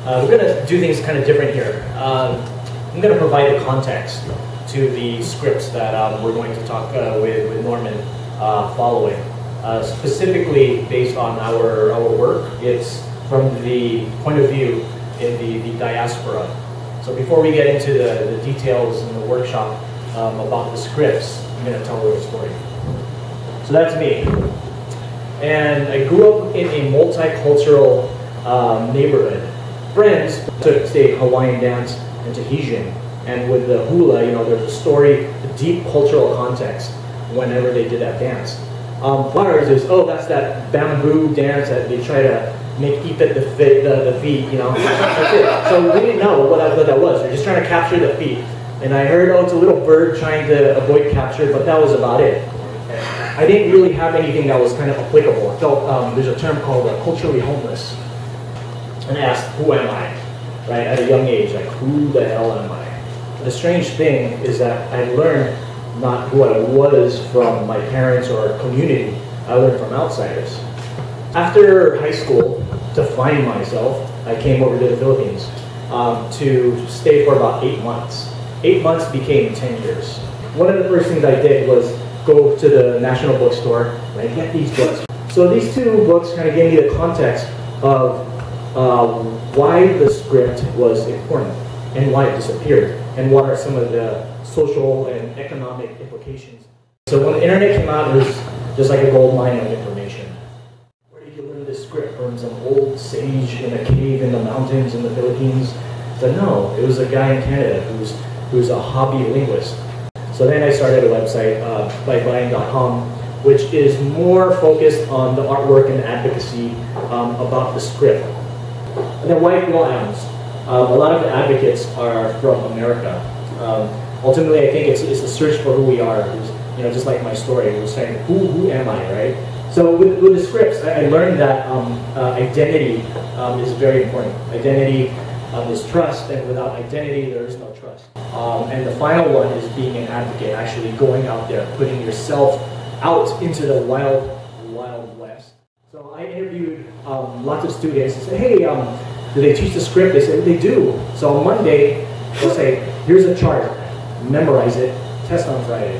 We're going to do things kind of different here. I'm going to provide the context to the scripts that we're going to talk with Norman following. Specifically based on our work, it's from the point of view in the diaspora. So before we get into the details in the workshop about the scripts, I'm going to tell a little story. So that's me. And I grew up in a multicultural neighborhood. Friends took, say, Hawaiian dance and Tahitian. And with the hula, you know, there's a story, a deep cultural context whenever they did that dance. Ours is, oh, that's that bamboo dance that they try to make eat at the feet, you know. That's it. So we didn't know what that was. They're just trying to capture the feet. And I heard, oh, it's a little bird trying to avoid capture, but that was about it. I didn't really have anything that was kind of applicable. I felt there's a term called culturally homeless. And I asked, who am I? Right, at a young age, like, who the hell am I? The strange thing is that I learned not who I was from my parents or community. I learned from outsiders. After high school, to find myself, I came over to the Philippines to stay for about 8 months. 8 months became 10 years. One of the first things I did was go to the National Bookstore and get these books. So these two books kind of gave me the context of why the script was important and why it disappeared and what are some of the social and economic implications. So when the internet came out, it was just like a gold mine of information. Where did you learn this script? From some old sage in a cave in the mountains in the Philippines? I said, no, it was a guy in Canada who's a hobby linguist. So then I started a website, Baybayin.com, which is more focused on the artwork and advocacy about the script. And then why Phil-Ams? A lot of the advocates are from America. Ultimately, I think it's a search for who we are. You know, just like my story, it was saying, who am I, right? So with the scripts, I learned that identity is very important. Identity is trust, and without identity, there is no trust. And the final one is being an advocate, actually going out there, putting yourself out into the wild, wild west. So I interviewed lots of students and said, hey, do they teach the script? They said, they do. So on Monday, they'll say, here's a chart, memorize it, test on Friday.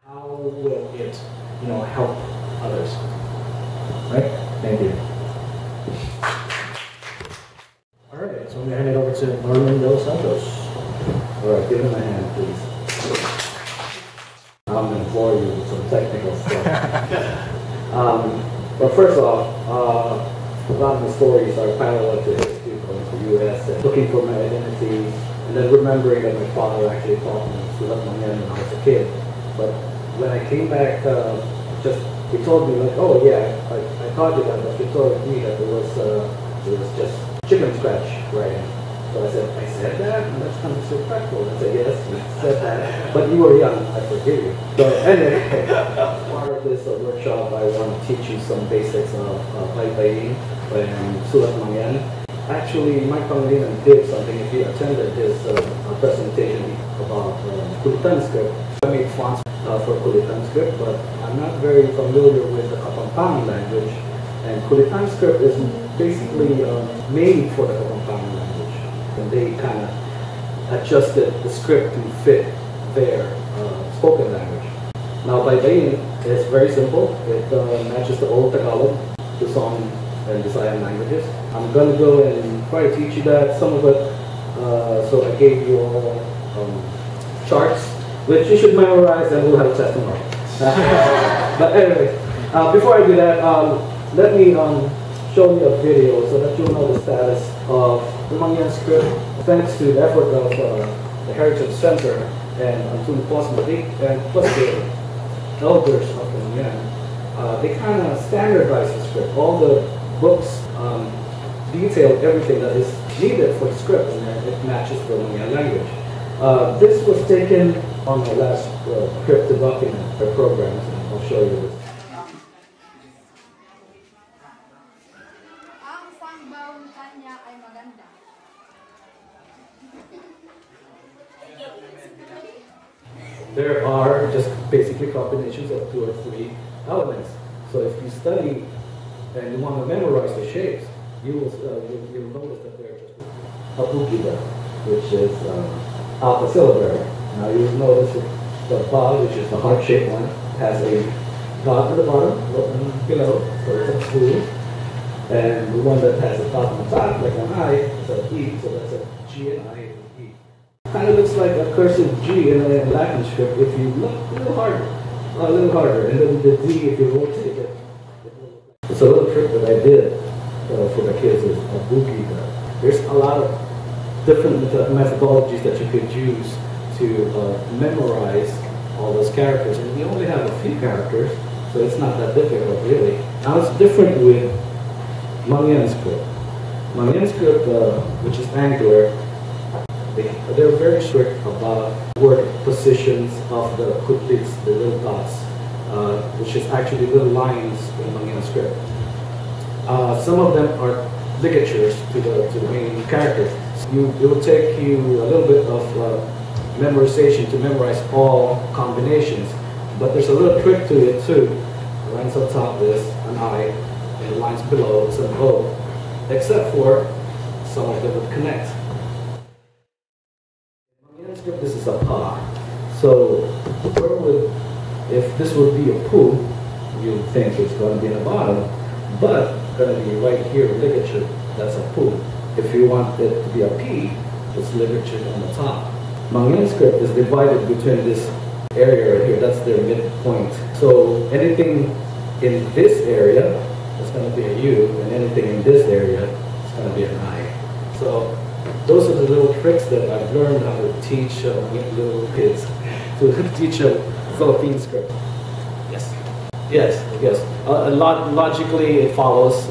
How will it, you know, help others? Right? Thank you. All right, so I'm going to hand it over to Norman Santos. All right, give him a hand, please. I'm going to bore you with some technical stuff. But first off, a lot of the stories are parallel to history from the U.S. and looking for my identity, and then remembering that my father actually taught me Sulat when I was a kid. But when I came back, he told me like, oh yeah, I taught you that, but he told me that it was just chicken scratch writing. So I said that? And that's kind of disrespectful. I said, yes, you said that. But you were young, I forgive you. So anyway, part of this workshop, I want to teach you some basics of Baybayin and Sulat Mangyan. Actually, Mike Pangilinan did something. If he attended his presentation about Kulitan script, I made fonts for Kulitan script, but I'm not very familiar with the Kapampangan language. And Kulitan script is basically made for the Kapampangan language. And they kind of adjusted the script to fit their spoken language. Now, Baybayin is very simple. It matches the old Tagalog, the Song and Visayan languages. I'm going to go and try to teach you that, some of it. So I gave you all charts, which you should memorize, and we'll have a test tomorrow. But anyway, before I do that, let me show you a video so that you'll know the status of the Mangyan script. Thanks to the effort of the Heritage Center and Antun Posmadik and plus the elders of the Mangyan, they kind of standardized the script. All the books detail everything that is needed for the script, and it matches the Mangyan language. This was taken on the last script to document the programs, and I'll show you this. There are just basically combinations of 2 or 3 elements. So if you study and you want to memorize the shapes, you'll notice that they're just abugida, which is alpha syllabary. Now you notice the ba, which is the heart-shaped one, has a dot at the bottom, below, so it's a pu. And the one that has a dot on the top, like an I, is a E, so that's a G and I is an E. Kind of looks like a cursive G in a Latin script if you look a little harder, and then the D, if you rotate it. It's a little trick that I did for the kids is abugida. There's a lot of different methodologies that you could use to memorize all those characters, and we only have a few characters, so it's not that difficult really. Now it's different with Mangyan script. Mangyan script, which is angular, they're very strict about word positions of the kutlits, the little dots, which is actually little lines in Mangyan script. Some of them are ligatures to the main character. It will take you a little bit of memorization to memorize all combinations, but there's a little trick to it too. The lines on top is an I, and the lines below is an O, except for some of them would connect. In script, this is a pa. So, if this would be a pu, you'd think it's going to be in the bottom, but going to be right here, ligature, that's a pu. If you want it to be a P, it's ligature on the top. Mangyan script is divided between this area right here, that's their midpoint. So anything in this area is going to be a U, and anything in this area is going to be an I. So those are the little tricks that I've learned how to teach little kids, to teach a Philippine script. Yes? Yes. Logically it follows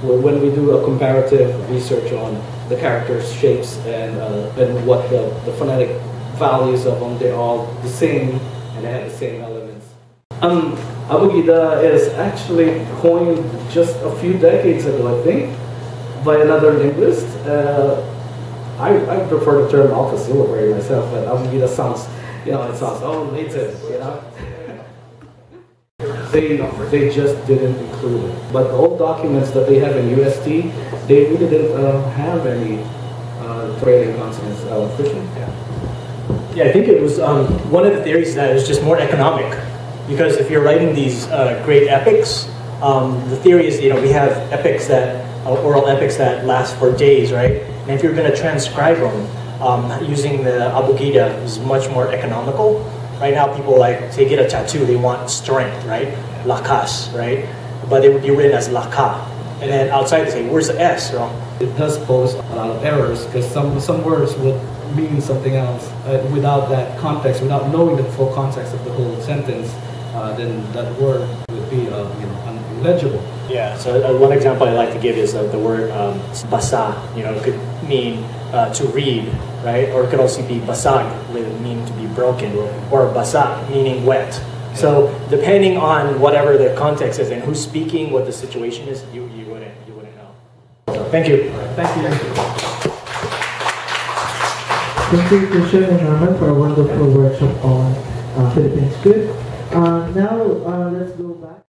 when we do a comparative research on the characters' shapes and what the phonetic values of them, they're all the same and they have the same elements. Abugida is actually coined just a few decades ago, I think, by another linguist. I prefer the term alpha syllabary myself, but Abugida sounds, it sounds native, They just didn't include it. But the old documents that they have in UST, they really didn't have any trailing consonants. Kristian? Yeah, I think it was one of the theories that is just more economic, because if you're writing these great epics, the theory is we have epics oral epics that last for days, right? And if you're going to transcribe them using the abugida is much more economical. Right now, people to get a tattoo, they want strength, right? Lakas, right? But they would be written as laka. And then outside they say, where's the S? It does pose a lot of errors because some words would mean something else without that context, without knowing the full context of the whole sentence. Then that word would be illegible. Yeah. So one example I like to give is the word basa. It could mean to read, right? Or it could also be basag, meaning to be broken, or basa, meaning wet. So depending on whatever the context is and who's speaking, what the situation is, you wouldn't know. So, thank you. Thank you. Thank you, Kristian and Norman, for a wonderful workshop on Philippine script. Now let's go back.